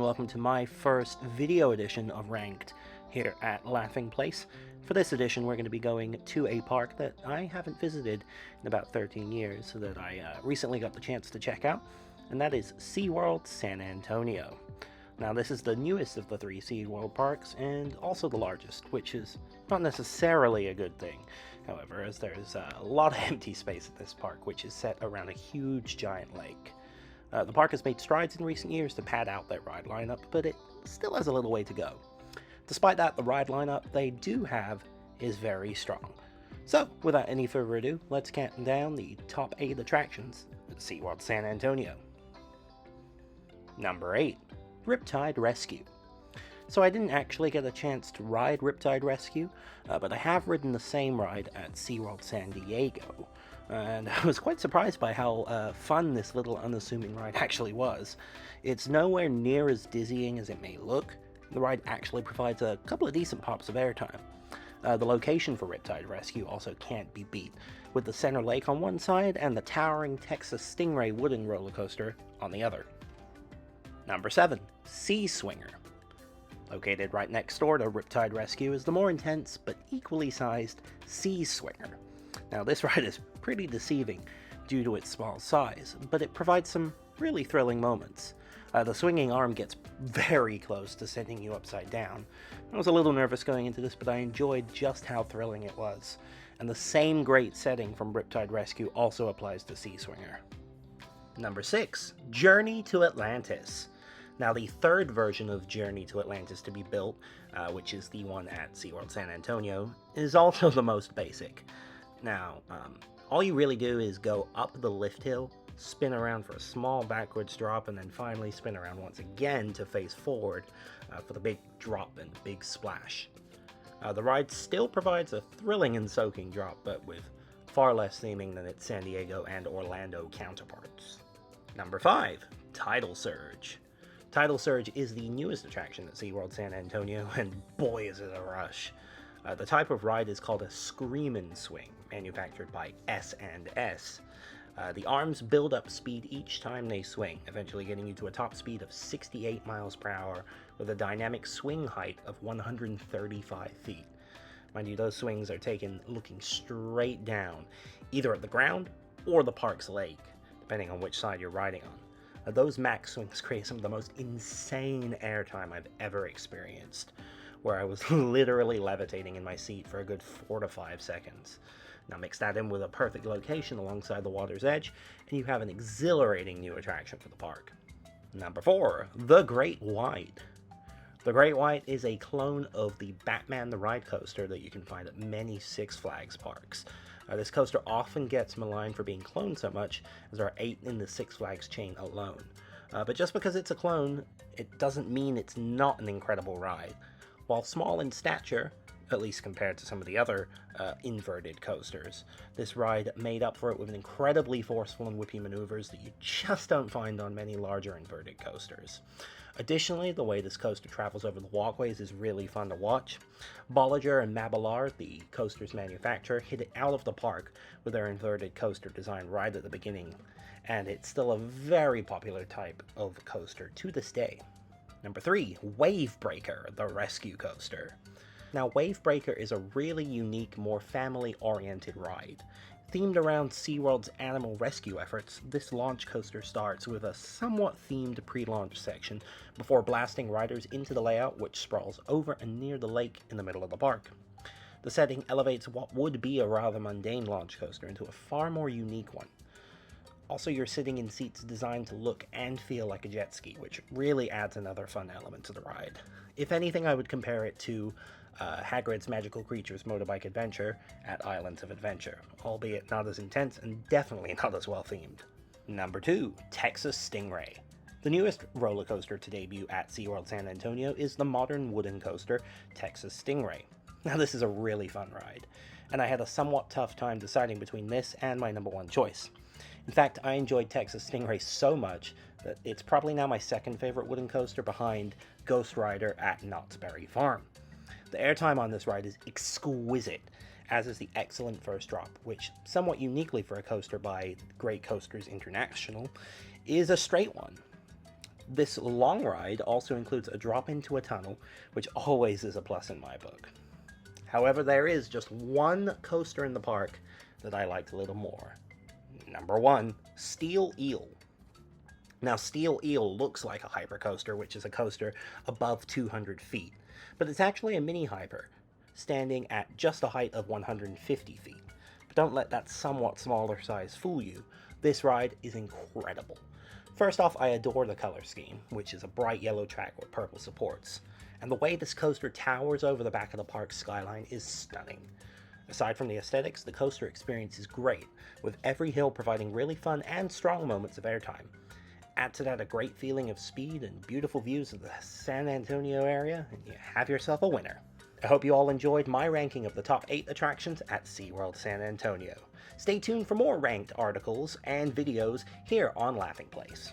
welcome to my first video edition of Ranked here at Laughing Place. For this edition, we're going to be going to a park that I haven't visited in about 13 years, so that I recently got the chance to check out, and that is SeaWorld San Antonio. Now, this is the newest of the three SeaWorld parks, and also the largest, which is not necessarily a good thing, however, as there's a lot of empty space at this park, which is set around a huge giant lake. The park has made strides in recent years to pad out their ride lineup, but it still has a little way to go. Despite that, the ride lineup they do have is very strong. So, without any further ado, let's count down the top 8 attractions at SeaWorld San Antonio. Number 8. Riptide Rescue. So I didn't actually get a chance to ride Riptide Rescue, but I have ridden the same ride at SeaWorld San Diego, and I was quite surprised by how fun this little unassuming ride actually was. It's nowhere near as dizzying as it may look. The ride actually provides a couple of decent pops of airtime. The location for Riptide Rescue also can't be beat, with the center lake on one side and the towering Texas Stingray wooden roller coaster on the other. Number 7. Sea Swinger. Located right next door to Riptide Rescue is the more intense but equally sized Sea Swinger. Now, this ride is pretty deceiving due to its small size, but it provides some really thrilling moments. The swinging arm gets very close to sending you upside down. I was a little nervous going into this, but I enjoyed just how thrilling it was. And the same great setting from Riptide Rescue also applies to Sea Swinger. Number 6. Journey to Atlantis. Now, the third version of Journey to Atlantis to be built, which is the one at SeaWorld San Antonio, is also the most basic. Now, all you really do is go up the lift hill, spin around for a small backwards drop, and then finally spin around once again to face forward for the big drop and big splash. The ride still provides a thrilling and soaking drop, but with far less theming than its San Diego and Orlando counterparts. Number 5. Tidal Surge. Tidal Surge is the newest attraction at SeaWorld San Antonio, and boy is it a rush. The type of ride is called a Screamin' Swing, manufactured by S&S. The arms build up speed each time they swing, eventually getting you to a top speed of 68 miles per hour with a dynamic swing height of 135 feet. Mind you, those swings are taken looking straight down, either at the ground or the park's lake, depending on which side you're riding on. Those max swings create some of the most insane airtime I've ever experienced, where I was literally levitating in my seat for a good 4 to 5 seconds. Now mix that in with a perfect location alongside the water's edge, and you have an exhilarating new attraction for the park. Number 4. The Great White. The Great White is a clone of the Batman the Ride coaster that you can find at many Six Flags parks. This coaster often gets maligned for being cloned so much, as there are 8 in the Six Flags chain alone. But just because it's a clone, it doesn't mean it's not an incredible ride. While small in stature, at least compared to some of the other inverted coasters, this ride made up for it with incredibly forceful and whippy maneuvers that you just don't find on many larger inverted coasters. Additionally, the way this coaster travels over the walkways is really fun to watch. Bolliger and Mabelar, the coaster's manufacturer, hit it out of the park with their inverted coaster design right at the beginning, and it's still a very popular type of coaster to this day. Number 3. Wavebreaker, the rescue coaster. Now, Wavebreaker is a really unique, more family-oriented ride. Themed around SeaWorld's animal rescue efforts, this launch coaster starts with a somewhat themed pre-launch section before blasting riders into the layout, which sprawls over and near the lake in the middle of the park. The setting elevates what would be a rather mundane launch coaster into a far more unique one. Also, you're sitting in seats designed to look and feel like a jet ski, which really adds another fun element to the ride. If anything, I would compare it to Hagrid's Magical Creatures Motorbike Adventure at Islands of Adventure, albeit not as intense and definitely not as well themed. Number 2. Texas Stingray. The newest roller coaster to debut at SeaWorld San Antonio is the modern wooden coaster Texas Stingray. Now, this is a really fun ride, and I had a somewhat tough time deciding between this and my number 1 choice. In fact, I enjoyed Texas Stingray so much that it's probably now my second favorite wooden coaster behind Ghost Rider at Knott's Berry Farm. The airtime on this ride is exquisite, as is the excellent first drop, which, somewhat uniquely for a coaster by Great Coasters International, is a straight one. This long ride also includes a drop into a tunnel, which always is a plus in my book. However, there is just one coaster in the park that I liked a little more. Number 1, Steel Eel. Now, Steel Eel looks like a hypercoaster, which is a coaster above 200 feet, but it's actually a mini hyper, standing at just a height of 150 feet. But don't let that somewhat smaller size fool you. This ride is incredible. First off, I adore the color scheme, which is a bright yellow track with purple supports, and the way this coaster towers over the back of the park's skyline is stunning. Aside from the aesthetics, the coaster experience is great, with every hill providing really fun and strong moments of airtime. Add to that a great feeling of speed and beautiful views of the San Antonio area, and you have yourself a winner. I hope you all enjoyed my ranking of the top 8 attractions at SeaWorld San Antonio. Stay tuned for more ranked articles and videos here on Laughing Place.